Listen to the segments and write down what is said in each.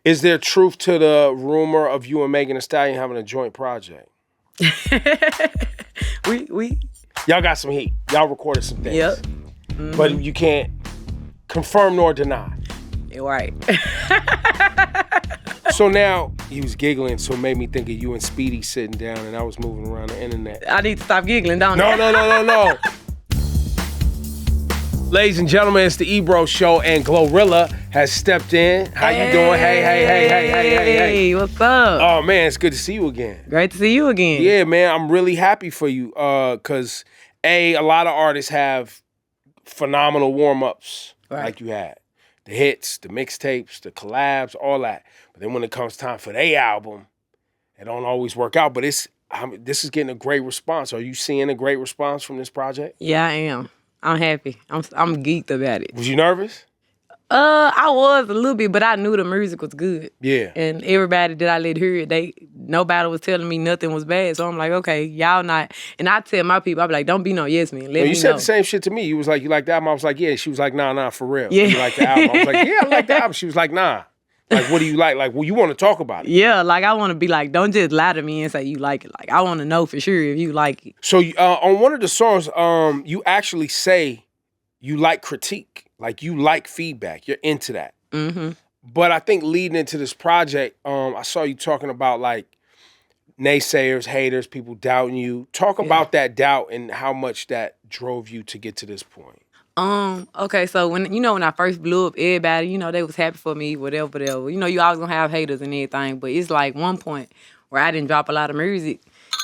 Is there truth to the rumor of you and Megan Thee Stallion having a joint project? we Y'all got some heat. Y'all recorded some things. Yep. But you can't confirm nor deny. You're right. So now, he was giggling, so it made me think of you and Speedy sitting down, and I was moving around the internet. I need to stop giggling, don't I? No. Ladies and gentlemen, it's the Ebro show, and GloRilla has stepped in. How you doing? Hey. What's up? Oh, man, it's good to see you again. Great to see you again. Yeah, man, I'm really happy for you, because, a lot of artists have phenomenal warm-ups like you had. The hits, the mixtapes, the collabs, all that. But then when it comes time for their album, it don't always work out. But this is getting a great response. Are you seeing a great response from this project? Yeah, I am. I'm happy. I'm geeked about it. Was you nervous? I was a little bit, but I knew the music was good. Yeah. And everybody that I let hear it, nobody was telling me nothing was bad. So I'm like, okay, y'all not. And I tell my people, I be like, don't be no yes man. Let me You said know. the same shit to me. You was like, you like the album? I was like, yeah. She was like, nah, for real. Yeah. You like the album? I was like, yeah, I like the album. She was like, nah. Like, what do you like? Like, well, you want to talk about it. Yeah, like I want to be like, don't just lie to me and say you like it. Like I want to know for sure if you like it. So on one of the songs, you actually say you like critique. Like you like feedback. You're into that. Mm-hmm. But I think leading into this project, I saw you talking about like naysayers, haters, people doubting you. Talk about that doubt and how much that drove you to get to this point. Okay, so when I first blew up, everybody, they was happy for me, whatever. You always gonna have haters and everything, but it's like one point where I didn't drop a lot of music.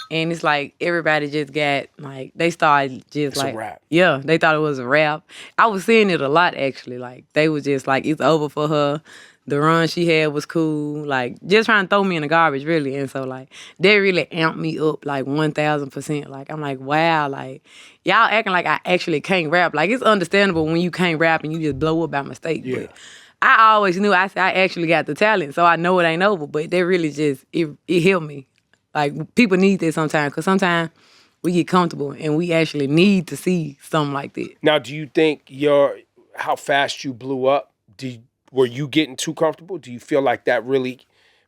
And it's like everybody just got like they started just It's like a rap. Yeah, they thought it was a rap. I was seeing it a lot actually. Like they was just like it's over for her. The run she had was cool. Like just trying to throw me in the garbage really. And so like they really amped me up like 1,000%. Like I'm like wow, like y'all acting like I actually can't rap. Like it's understandable when you can't rap and you just blow up by mistake. Yeah. But I always knew I actually got the talent, so I know it ain't over. But they really just it helped me. Like, people need that sometimes, because sometimes we get comfortable and we actually need to see something like that. Now, do you think how fast you blew up, were you getting too comfortable? Do you feel like that really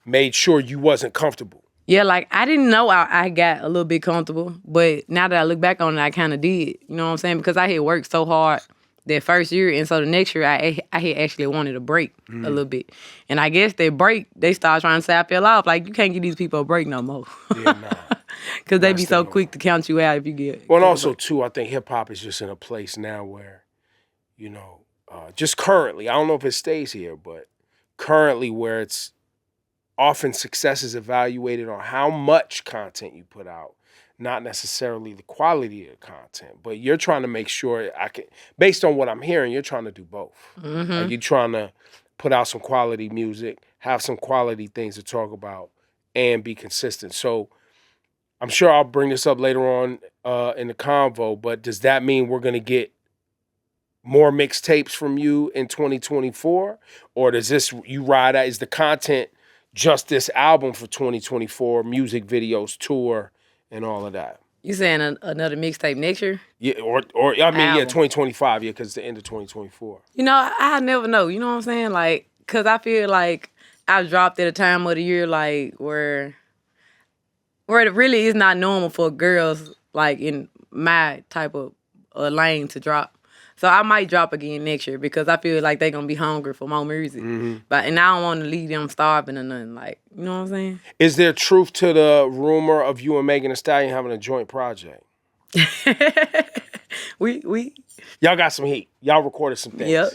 made sure you wasn't comfortable? Yeah, like, I didn't know I got a little bit comfortable, but now that I look back on it, I kind of did. You know what I'm saying? Because I had worked so hard that first year, and so the next year, I had actually wanted a break a little bit. And I guess that break, they started trying to say I fell off. Like, you can't give these people a break no more. Yeah, nah. Because they be so quick to count you out if you get... Well, and also, too, I think hip-hop is just in a place now where, just currently, I don't know if it stays here, but currently where it's often success is evaluated on how much content you put out, not necessarily the quality of the content, but you're trying to make sure based on what I'm hearing, you're trying to do both. Mm-hmm. Like you're trying to put out some quality music, have some quality things to talk about, and be consistent. So I'm sure I'll bring this up later on in the convo, but does that mean we're going to get more mixtapes from you in 2024? Or does you ride out, is the content just this album for 2024, music videos, tour, and all of that? You saying another mixtape next year? Yeah, or 2025, because it's the end of 2024. I never know. You know what I'm saying? Like, because I feel like I dropped at a time of the year, like, where it really is not normal for girls, like, in my type of lane to drop. So I might drop again next year because I feel like they're going to be hungry for more music. Mm-hmm. And I don't want to leave them starving or nothing. Like, you know what I'm saying? Is there truth to the rumor of you and Megan Thee Stallion having a joint project? we Y'all got some heat. Y'all recorded some things. Yep.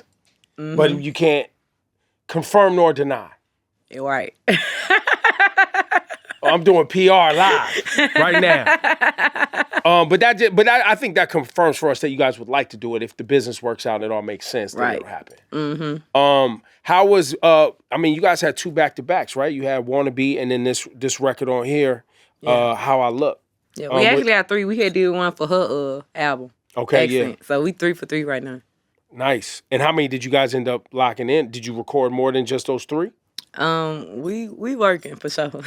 Mm-hmm. But you can't confirm nor deny. You're right. I'm doing PR live right now. I think that confirms for us that you guys would like to do it if the business works out and it all makes sense. Then it'll happen. Mm-hmm. How was? You guys had 2 back-to-backs, right? You had "Wannabe" and then this record on here, "How I Look." Yeah, we actually had 3. We had did one for her album. Okay, Accent. Yeah. So we 3 for 3 right now. Nice. And how many did you guys end up locking in? Did you record more than just those 3? We working for sure.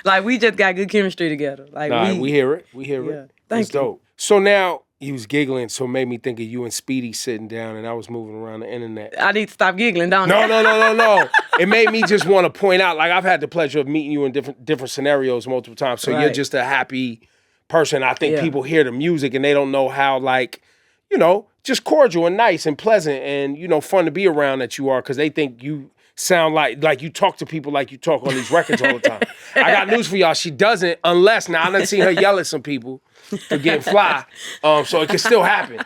Like we just got good chemistry together. Like we hear it. We hear it. Thank it's you. dope. So now, He was giggling, so it made me think of you and Speedy sitting down, and I was moving around the internet. I need to stop giggling, don't No, I? no. It made me just want to point out, like, I've had the pleasure of meeting you in different scenarios multiple times, so you're Right. just a happy person. I think Yeah. people hear the music, and they don't know how, like, you know, just cordial and nice and pleasant and, you know, fun to be around that you are, because they think you sound like you talk to people like you talk on these records all the time. I got news for y'all. She doesn't, unless, now I done seen her yell at some people for getting fly, so it can still happen.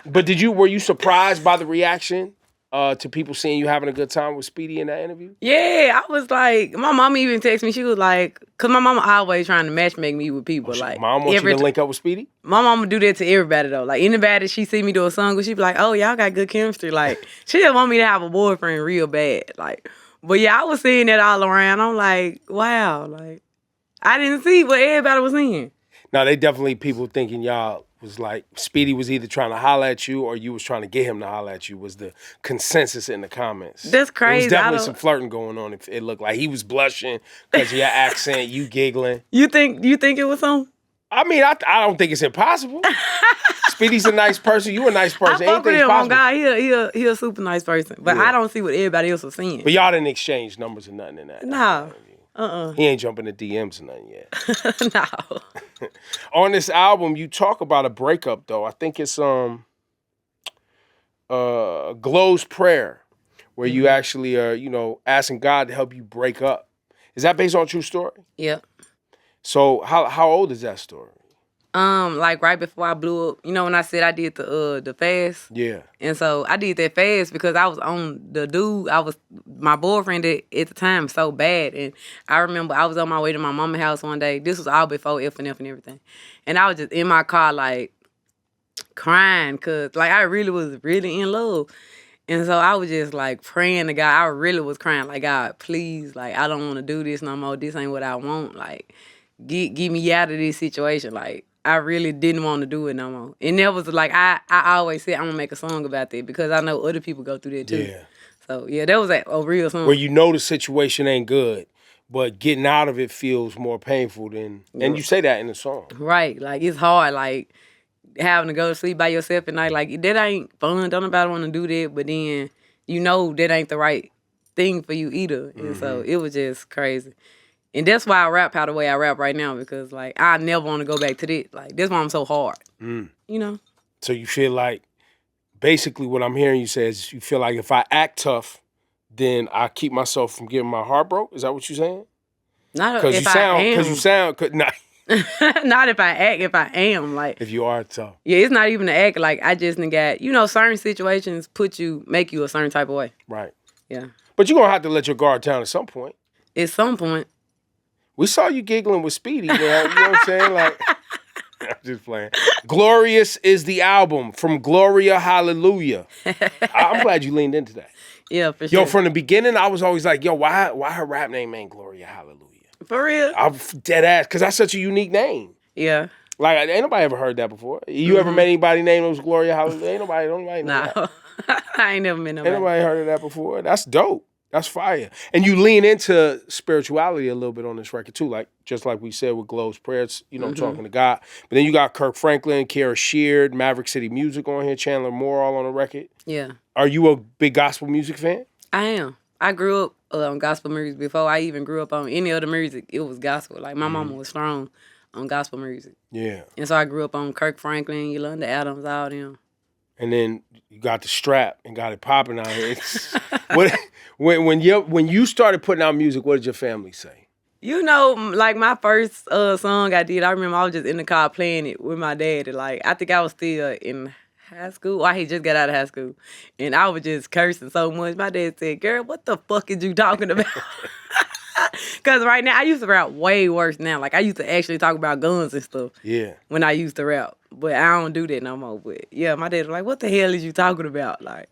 But were you surprised by the reaction to people seeing you having a good time with Speedy in that interview? Yeah, I was like, my mom even texted me. She was like, cause my mama always trying to match make me with people. Like, Mom wants you to link up with Speedy? My mama do that to everybody though. Like anybody she see me do a song with, she be like, "Oh, y'all got good chemistry." Like she just want me to have a boyfriend real bad. Like, but yeah, I was seeing that all around. I'm like, wow, like I didn't see what everybody was seeing. Now they definitely people thinking y'all was like Speedy was either trying to holler at you or you was trying to get him to holler at you was the consensus in the comments. That's crazy. There was definitely some flirting going on. It looked like he was blushing because of your accent, you giggling. You think it was on? I mean, I don't think it's impossible. Speedy's a nice person. You a nice person. I fuck with Anything's him on possible. God. He a super nice person. But Yeah. I don't see what everybody else was seeing. But y'all didn't exchange numbers or nothing in that. No. He ain't jumping the DMs or nothing yet. No. On this album, you talk about a breakup though. I think it's Glow's Prayer, where you actually are, you know, asking God to help you break up. Is that based on a true story? Yep. So how old is that story? Like right before I blew up, you know, when I said I did the fast. Yeah. And so I did that fast because I was on the dude. My boyfriend at the time so bad. And I remember I was on my way to my mama's house one day. This was all before F and everything. And I was just in my car like crying because like I really was really in love. And so I was just like praying to God. I really was crying like, God, please, like I don't want to do this no more. This ain't what I want. Like get me out of this situation. Like I really didn't want to do it no more. And that was like, I always said I'm going to make a song about that because I know other people go through that too. Yeah. So, yeah, that was a real song. Where you know the situation ain't good, but getting out of it feels more painful than, and you say that in the song. Right. Like, it's hard, like, having to go to sleep by yourself at night. Like, that ain't fun. Don't nobody want to do that. But then, you know that ain't the right thing for you either. And so, it was just crazy. And that's why I rap how the way I rap right now because, like, I never want to go back to that. Like, that's why I'm so hard. You know? So you feel like, basically what I'm hearing you say is you feel like if I act tough, then I keep myself from getting my heart broke? Is that what you're saying? Not if I am. Because you sound, not if I act, if I am. Like, if you are tough. Yeah, it's not even the act. Like, I just done got, you know, certain situations make you a certain type of way. Right. Yeah. But you're going to have to let your guard down at some point. At some point. We saw you giggling with Speedy, man. You know what I'm saying? Like, I'm just playing. Glorious is the album from Gloria Hallelujah. I'm glad you leaned into that. Yeah, for sure. Yo, from the beginning, I was always like, yo, why her rap name ain't Gloria Hallelujah? For real? I'm dead ass, because that's such a unique name. Yeah. Like, ain't nobody ever heard that before. You ever met anybody named it was Gloria Hallelujah? Ain't nobody know No. that. I ain't never met nobody. Ain't nobody heard of that before. That's dope. That's fire. And you lean into spirituality a little bit on this record too, like just like we said with Glow's Prayers, you know, talking to God. But then you got Kirk Franklin, Kara Sheard, Maverick City Music on here, Chandler Moore all on the record. Yeah. Are you a big gospel music fan? I am. I grew up on gospel music before I even grew up on any other music. It was gospel. Like my mama was strong on gospel music. Yeah. And so I grew up on Kirk Franklin, Yolanda Adams, all them. And then you got the strap and got it popping out here. When you started putting out music, what did your family say? You know, like my first song I did, I remember I was just in the car playing it with my dad. And like, I think I was still in high school. I had just got out of high school. And I was just cursing so much. My dad said, girl, what the fuck is you talking about? Because right now, I used to rap way worse now. Like, I used to actually talk about guns and stuff. Yeah. When I used to rap. But I don't do that no more. But yeah, my dad was like, what the hell is you talking about? Like,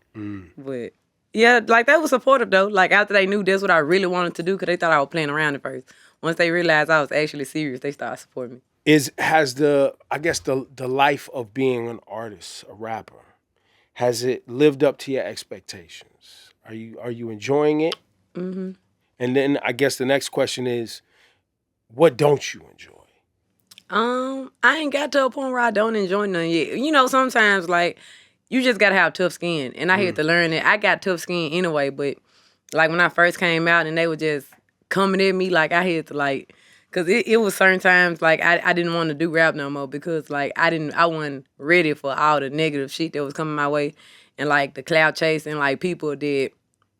but yeah, like that was supportive though. Like after they knew that's what I really wanted to do because they thought I was playing around at first. Once they realized I was actually serious, they started supporting me. Has the life of being an artist, a rapper, has it lived up to your expectations? Are you enjoying it? Mm-hmm. And then I guess the next question is, what don't you enjoy? I ain't got to a point where I don't enjoy none yet. You know, sometimes like you just gotta have tough skin, and I had to learn that. I got tough skin anyway, but like when I first came out and they were just coming at me, like I had to like, cause it was certain times like I didn't want to do rap no more because like I wasn't ready for all the negative shit that was coming my way, and like the cloud chasing, like people that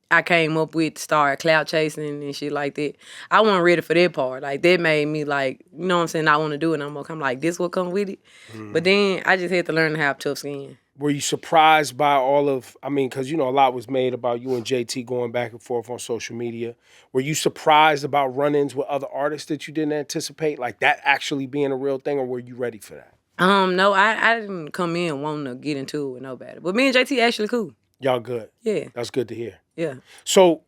I came up with to start cloud chasing and shit like that. I wasn't ready for that part. Like that made me like, you know what I'm saying, not want to do it no more. I'm like, this will come with it. But then I just had to learn to have tough skin. Were you surprised by all of, I mean, because, you know, a lot was made about you and JT going back and forth on social media. Were you surprised about run-ins with other artists that you didn't anticipate? Like that actually being a real thing, or were you ready for that? No, I didn't come in wanting to get into it with nobody. But me and JT actually cool. Y'all good? Yeah. That's good to hear. Yeah. So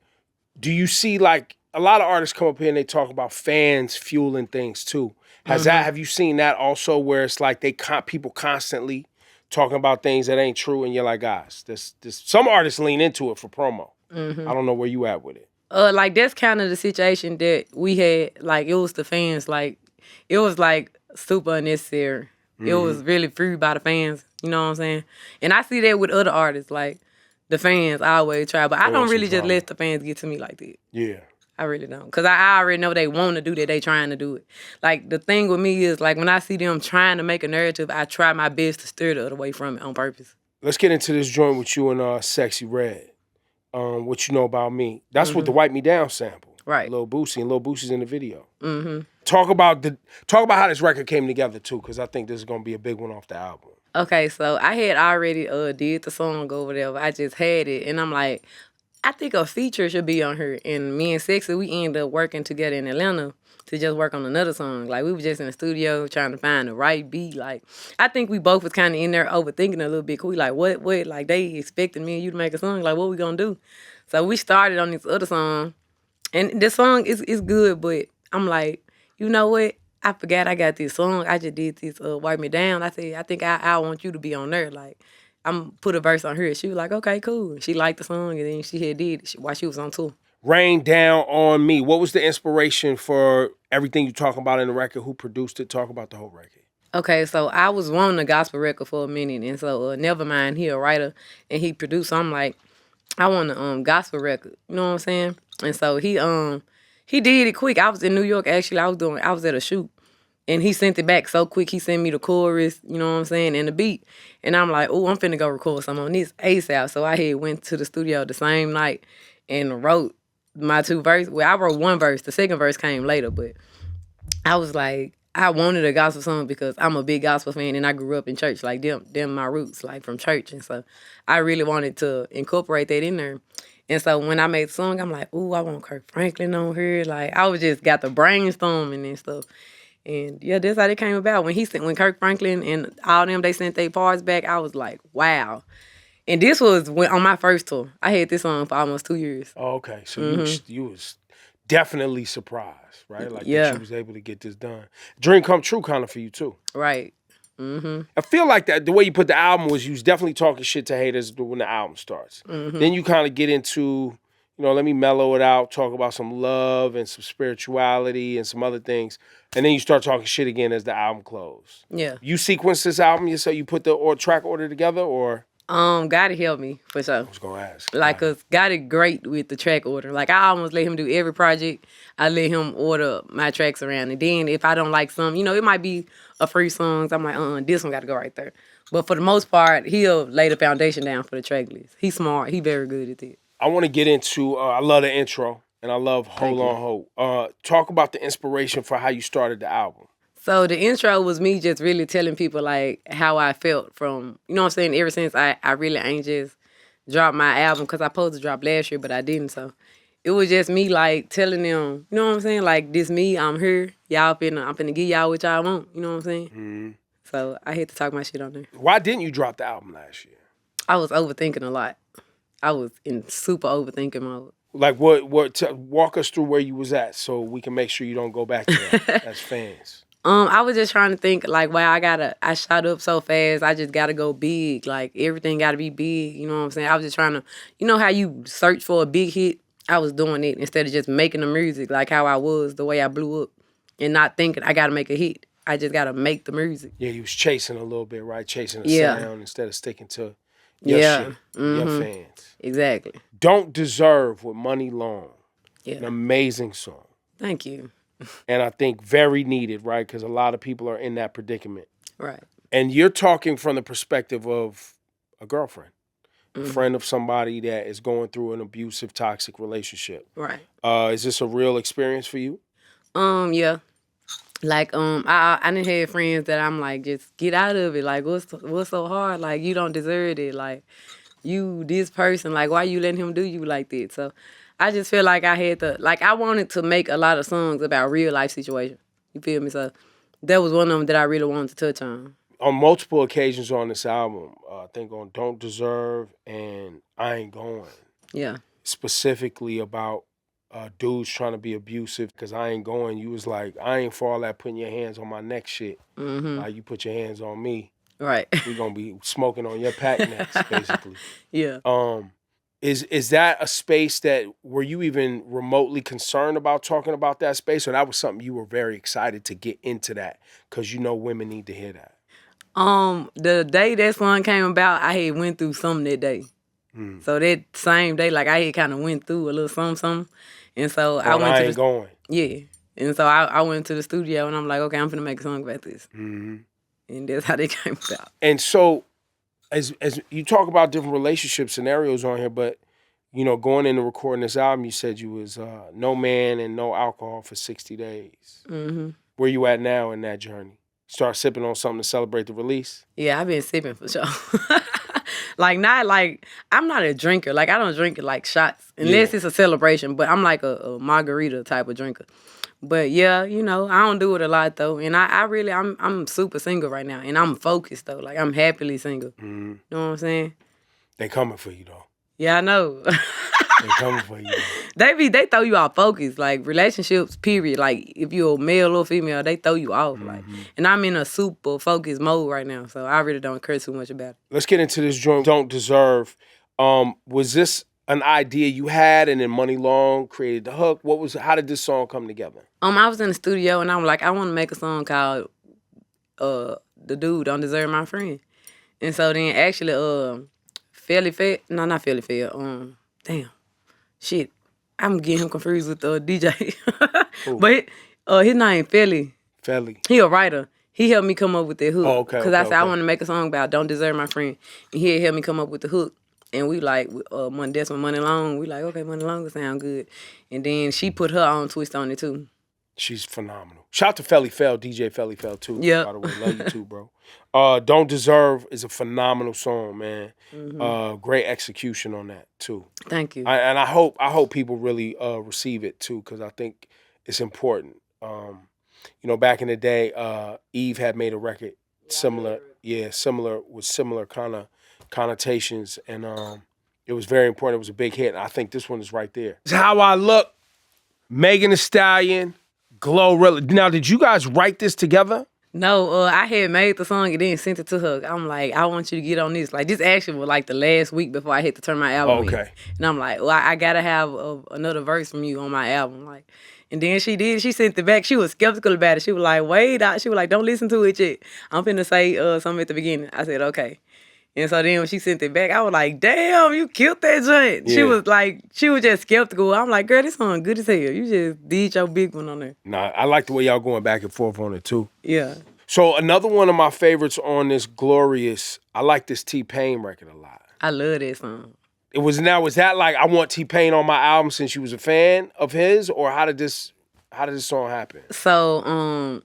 do you see, like, a lot of artists come up here and they talk about fans fueling things too. Have you seen that also, where it's like people constantly talking about things that ain't true, and you're like, guys, this some artists lean into it for promo. I don't know where you at with it. Like that's kind of the situation that we had. Like it was the fans. Like it was like super unnecessary. It was really free by the fans. You know what I'm saying? And I see that with other artists. Like the fans always try, but I don't really just let the fans get to me like that. Yeah. I really don't. Because I already know they want to do that. They trying to do it. Like, the thing with me is, like, when I see them trying to make a narrative, I try my best to steer the other way from it on purpose. Let's get into this joint with you and Sexy Red. What You Know About Me. That's with the Wipe Me Down sample. Right. Lil Boosie, and Lil Boosie's in the video. Talk about how this record came together, too, because I think this is going to be a big one off the album. Okay, so I had already did the song or whatever. I just had it, and I'm like, I think a feature should be on her. And me and Sexy, we ended up working together in Atlanta to just work on another song. Like, we were just in the studio trying to find the right beat. Like, I think we both was kind of in there overthinking a little bit. We like, what? Like, they expecting me and you to make a song. Like, what we gonna do? So we started on this other song. And the song is good, but I'm like, you know what? I forgot I got this song. I just did this Wipe Me Down. I said, I think I want you to be on there. Like, I'm put a verse on her. She was like, okay, cool. She liked the song, and then she had did it while she was on tour. Rain Down on Me. What was the inspiration for everything you talking about in the record? Who produced it? Talk about the whole record. Okay, so I was wanting a gospel record for a minute, and so Nevermind, he a writer, and he produced. So I'm like, I want a gospel record. You know what I'm saying? And so he did it quick. I was in New York actually. I was at a shoot. And he sent it back so quick. He sent me the chorus, you know what I'm saying, and the beat. And I'm like, oh, I'm finna go record something on this ASAP. So I had went to the studio the same night and wrote my 2 verses. Well, I wrote 1 verse. The second verse came later, but I was like, I wanted a gospel song because I'm a big gospel fan and I grew up in church. Like, them my roots, like from church. And so I really wanted to incorporate that in there. And so when I made the song, I'm like, ooh, I want Kirk Franklin on here. Like, I was just got the brainstorming and stuff. And yeah, that's how it came about. When Kirk Franklin and all them, they sent their parts back, I was like, wow. And this was on my first tour. I had this on for almost 2 years. Oh, okay. So you was definitely surprised, right? Like that you was able to get this done. Dream come true kind of for you too. Right. I feel like that the way you put the album was you was definitely talking shit to haters when the album starts. Then you kind of get into, you know, let me mellow it out, talk about some love and some spirituality and some other things. And then you start talking shit again as the album closed. Yeah. You sequenced this album yourself? You put the track order together, or? God helped me for sure. I was gonna ask. Like, cause God is great with the track order. Like, I almost let him do every project. I let him order my tracks around, and then if I don't like some, you know, it might be a free songs. I'm like, this one got to go right there. But for the most part, he'll lay the foundation down for the track list. He's smart. He very good at it. I want to get into. I love the intro, and I love Hold On Hope. Talk about the inspiration for how you started the album. So the intro was me just really telling people like how I felt from, you know what I'm saying, ever since I really ain't just dropped my album, because I supposed to drop last year, but I didn't. So it was just me like telling them, you know what I'm saying, like, this me, I'm here, I'm finna give y'all what y'all want, you know what I'm saying? So I had to talk my shit on there. Why didn't you drop the album last year? I was overthinking a lot. I was in super overthinking mode. Like walk us through where you was at so we can make sure you don't go back to that as fans. I was just trying to think, like, wow, I shot up so fast, I just gotta go big. Like, everything gotta be big, you know what I'm saying? I was just trying to, you know how you search for a big hit? I was doing it instead of just making the music, like how I was, the way I blew up, and not thinking I gotta make a hit. I just gotta make the music. Yeah, you was chasing a little bit, right? Chasing the Yeah. sound instead of sticking to your Yeah. shit, your fans. Exactly. Don't Deserve with Money Long. Yeah. An amazing song. Thank you. And I think very needed, right? Because a lot of people are in that predicament. Right. And you're talking from the perspective of a girlfriend, a friend of somebody that is going through an abusive, toxic relationship. Right. Is this a real experience for you? Yeah. Like, I didn't have friends that I'm like, just get out of it. Like, what's so hard? Like, you don't deserve it. Like, you, this person, like, why you letting him do you like that? So I just feel like I had to, like, I wanted to make a lot of songs about real life situations. You feel me? So that was one of them that I really wanted to touch on. On multiple occasions on this album, I think on Don't Deserve and I Ain't Going. Yeah. Specifically about dudes trying to be abusive, because I ain't going. You was like, I ain't for all that putting your hands on my neck shit. Like, you put your hands on me. Right. We gonna be smoking on your pack necks, basically. Yeah. Is that a space that, were you even remotely concerned about talking about that space, or that was something you were very excited to get into that because you know women need to hear that? The day that song came about, I had went through something that day. So that same day, like, I had kind of went through a little something. And so I went I to Ain't Going. Yeah. And so I went to the studio and I'm like, okay, I'm finna make a song about this. And that's how they came about. And so as you talk about different relationship scenarios on here, but you know, going into recording this album, you said you was no man and no alcohol for 60 days. Where you at now in that journey? Start sipping on something to celebrate the release? Yeah, I've been sipping for sure. I'm not a drinker. Like, I don't drink like shots unless it's a celebration, but I'm like a margarita type of drinker. But yeah, you know, I don't do it a lot though. And I'm super single right now. And I'm focused though. Like, I'm happily single. You know what I'm saying? They coming for you though. Yeah, I know. They coming for you though. They throw you off focus. Like, relationships, period. Like, if you're a male or female, they throw you off. Like, and I'm in a super focused mode right now. So I really don't care too much about it. Let's get into this joint, Don't Deserve. Was this an idea you had and then Money Long created the hook? How did this song come together? I was in the studio and I'm like, I want to make a song called The Dude Don't Deserve My Friend. And so then actually damn. Shit. I'm getting him confused with the DJ. But his name Felly. Felly. He a writer. He helped me come up with that hook. Oh, okay. Because I said I want to make a song about Don't Deserve My Friend. And he helped me come up with the hook. And we like, that's when Money Long, we like, okay, Money Long will sound good. And then she put her own twist on it too. She's phenomenal. Shout out to Felly Fell, DJ Felly Fell too. Yeah. By the way, love you too, bro. Don't Deserve is a phenomenal song, man. Great execution on that too. Thank you. I hope people really receive it too, because I think it's important. You know, back in the day, Eve had made a record similar with similar kind of connotations, and it was very important. It was a big hit, and I think this one is right there. It's How I Look, Megan Thee Stallion, GloRilla. Now, did you guys write this together? No, I had made the song and then sent it to her. I'm like, I want you to get on this. Like, this actually was like the last week before I had to turn my album in. And I'm like, well, I gotta have another verse from you on my album. Like, and then she did. She sent it back. She was skeptical about it. She was like, wait. She was like, don't listen to it yet. I'm finna say something at the beginning. I said, okay. And so then when she sent it back, I was like, damn, you killed that joint. Yeah. She was just skeptical. I'm like, girl, this song good as hell. You just did your big one on there. Nah, I like the way y'all going back and forth on it too. Yeah. So another one of my favorites on this Glorious, I like this T-Pain record a lot. I love that song. Was that like, I want T-Pain on my album since you was a fan of his, or how did this song happen? So,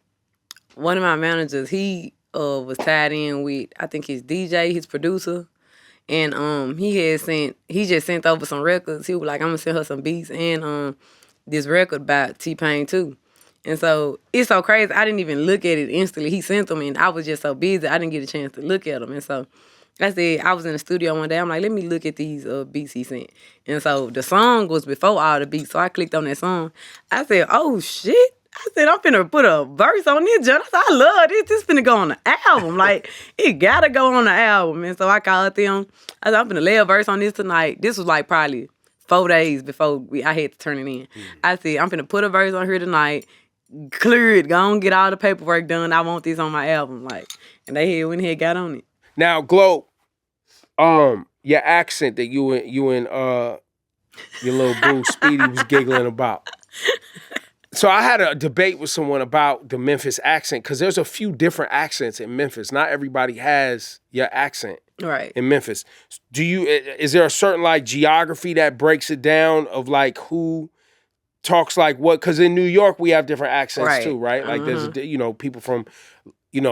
one of my managers, he was tied in with, I think, his DJ, his producer, and he just sent over some records. He was like, I'm gonna send her some beats and this record by T-Pain too. And so it's so crazy, I didn't even look at it instantly. He sent them and I was just so busy, I didn't get a chance to look at them. And so I said, I was in the studio one day, I'm like, let me look at these beats he sent. And so the song was before all the beats, so I clicked on that song. I said, oh shit. I said, I'm finna put a verse on this, John. I said, I love this. This finna go on the album. Like, it gotta go on the album. And so I called them. I said, I'm finna lay a verse on this tonight. This was like probably 4 days before I had to turn it in. I said, I'm finna put a verse on here tonight. clear it. Go on, get all the paperwork done. I want this on my album. Like, and they went ahead, got on it. Now, Glo, your accent that you and your little boo Speedy was giggling about. So I had a debate with someone about the Memphis accent because there's a few different accents in Memphis. Not everybody has your accent Right. in Memphis. Is there a certain like geography that breaks it down of like who talks like what? Because in New York we have different accents too, right? Like there's people from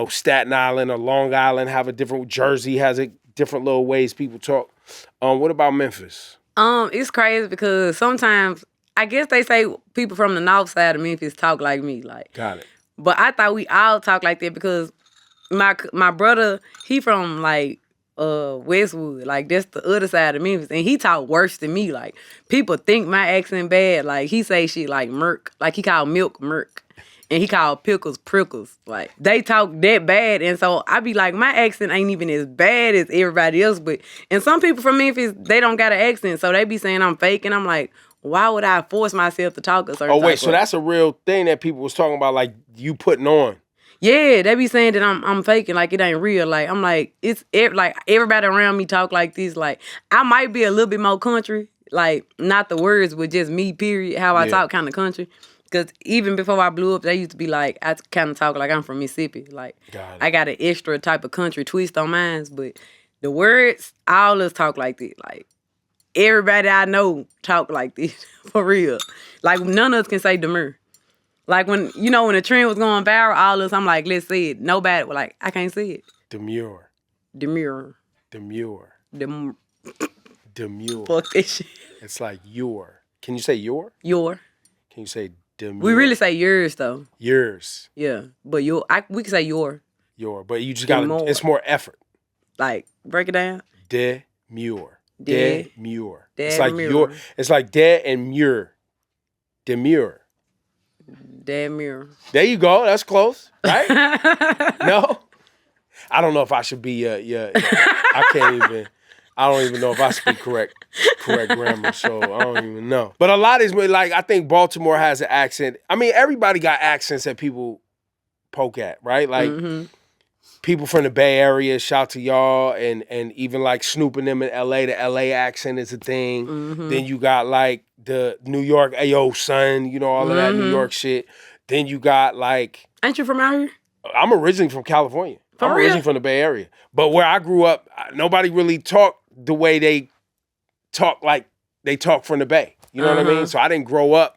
Staten Island or Long Island have a different. Jersey has a different little ways people talk. What about Memphis? It's crazy because sometimes I guess they say people from the north side of Memphis talk like me, like. Got it. But I thought we all talk like that because my brother, he from like Westwood, like that's the other side of Memphis, and he talk worse than me. Like people think my accent bad. Like he say shit like Merc, like he called milk Merc, and he called pickles prickles. Like they talk that bad, and so I be like, my accent ain't even as bad as everybody else. But and some people from Memphis, they don't got an accent, so they be saying I'm fake, and I'm like, why would I force myself to talk a certain? Oh wait, so that's a real thing that people was talking about, like you putting on. Yeah, they be saying that I'm faking, like it ain't real. Like I'm like like everybody around me talk like this. Like I might be a little bit more country, like not the words, but just me. Period. How I talk, kind of country. Because even before I blew up, they used to be like I kind of talk like I'm from Mississippi. Like I got an extra type of country twist on mine, but the words, all us talk like this. Like everybody I know talk like this for real. Like none of us can say demur. Like when when the trend was going viral, all of us, I'm like, let's say it. Nobody was like, I can't say it. Demure. Demure. Demure. Demure. Fuck that shit. It's like your. Can you say your? Your. Can you say demure? We really say yours though. Yours. Yeah, but we can say your. Your, but you just gotta. It's more effort. Like break it down. Demure. Demure. It's like Demure. your. It's like de and mure. Demure. Demure. There you go. That's close, right? No, I don't know if I should be. I can't even. I don't even know if I speak correct grammar, so I don't even know. But a lot is like I think Baltimore has an accent. I mean, everybody got accents that people poke at, right? Like people from the Bay Area, shout to y'all, and even like Snoop and them in LA, the LA accent is a thing. Then you got like the New York, ayo son, all of that New York shit. Then you got like, ain't you from out here? I'm originally from California. I'm real? originally from the Bay Area, but where I grew up, nobody really talked the way they talk, like they talk from the Bay. You know what I mean? So I didn't grow up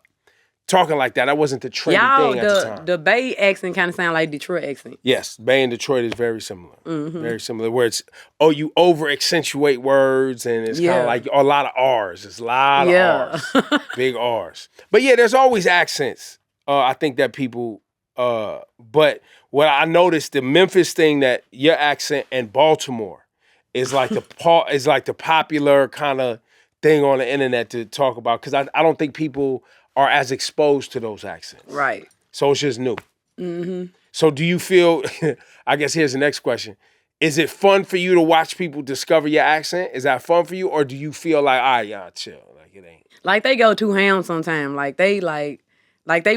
talking like that. That wasn't the trendy thing at the time. The Bay accent kind of sound like Detroit accent. Yes, Bay and Detroit is very similar. Very similar. Where it's, you over accentuate words and it's kind of like a lot of R's. It's a lot of R's. Big R's. But yeah, there's always accents. I think that people, but what I noticed, the Memphis thing, that your accent and Baltimore is like the popular kind of thing on the internet to talk about, because I don't think people are as exposed to those accents. Right. So it's just new. So do you feel, I guess here's the next question. Is it fun for you to watch people discover your accent? Is that fun for you? Or do you feel like, all right, y'all chill, like it ain't? Like they go too ham sometimes. Like they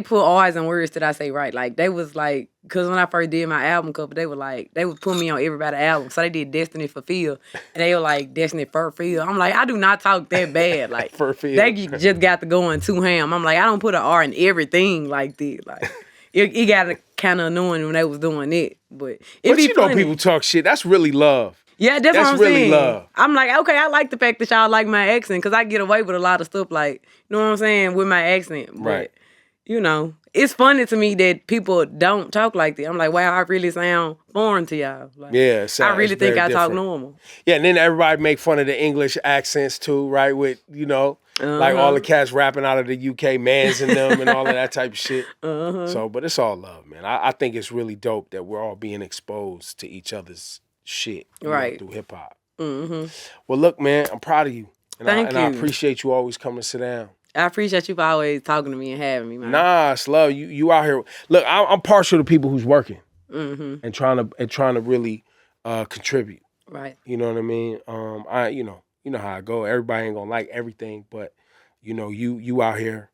put R's and words that I say right. Like they was like, because when I first did my album cover, they would put me on everybody's album. So they did Destiny for Phil, and they were like Destiny for Phil. I'm like, I do not talk that bad. Like For Phil. they just got to going too ham. I'm like, I don't put an R in everything like this. Like it got kind of annoying when they was doing it. But people talk shit. That's really love. Yeah, that's what I'm really saying. Love. I'm like, okay, I like the fact that y'all like my accent, because I get away with a lot of stuff, like, you know what I'm saying, with my accent. But, right. It's funny to me that people don't talk like that. I'm like, wow, I really sound foreign to y'all. Like, yeah, I really think I talk normal. Yeah, and then everybody make fun of the English accents too, right? With, like all the cats rapping out of the UK, Mans and them and all of that type of shit. So, but it's all love, man. I think it's really dope that we're all being exposed to each other's shit, right, through hip hop. Well, look, man, I'm proud of you. And I appreciate you always coming to sit down. I appreciate you for always talking to me and having me, man. Nah, it's love. You out here. Look, I'm partial to people who's working and trying to really contribute. Right. You know what I mean? You know how I go. Everybody ain't gonna like everything, but you out here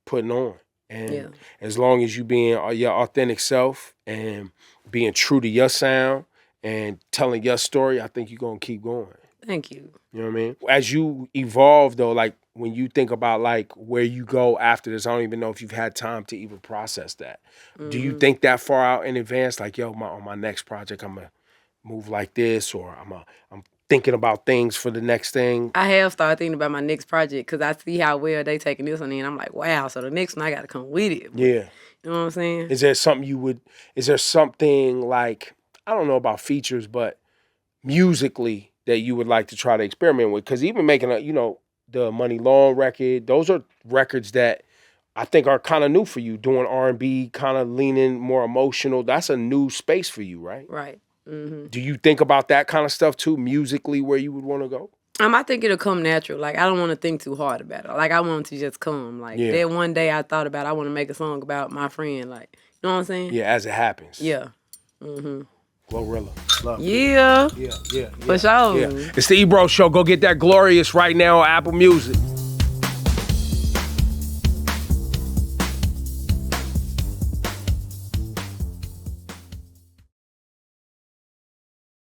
putting on And as long as you being your authentic self and being true to your sound and telling your story, I think you're going to keep going. Thank you. You know what I mean? As you evolve, though, like when you think about like where you go after this, I don't even know if you've had time to even process that. Do you think that far out in advance? Like, yo, on my next project, I'm going to move like this, or I'm thinking about things for the next thing? I have started thinking about my next project because I see how well they taking this one in. I'm like, wow, so the next one I got to come with it. But, Yeah. You know what I'm saying? Is there something like, I don't know about features, but musically that you would like to try to experiment with? Because even making the Money Long record, those are records that I think are kind of new for you. Doing R&B, kind of leaning more emotional. That's a new space for you, right? Right. Mm-hmm. Do you think about that kind of stuff too, musically, where you would want to go? I think it'll come natural. Like, I don't want to think too hard about it. Like, I want it to just come. Like, that one day I thought about, I want to make a song about my friend. Like, you know what I'm saying? Yeah, as it happens. Yeah. Mm-hmm. GloRilla. Love. Yeah. Yeah. For sure. Yeah. It's the Ebro Show. Go get that Glorious right now on Apple Music.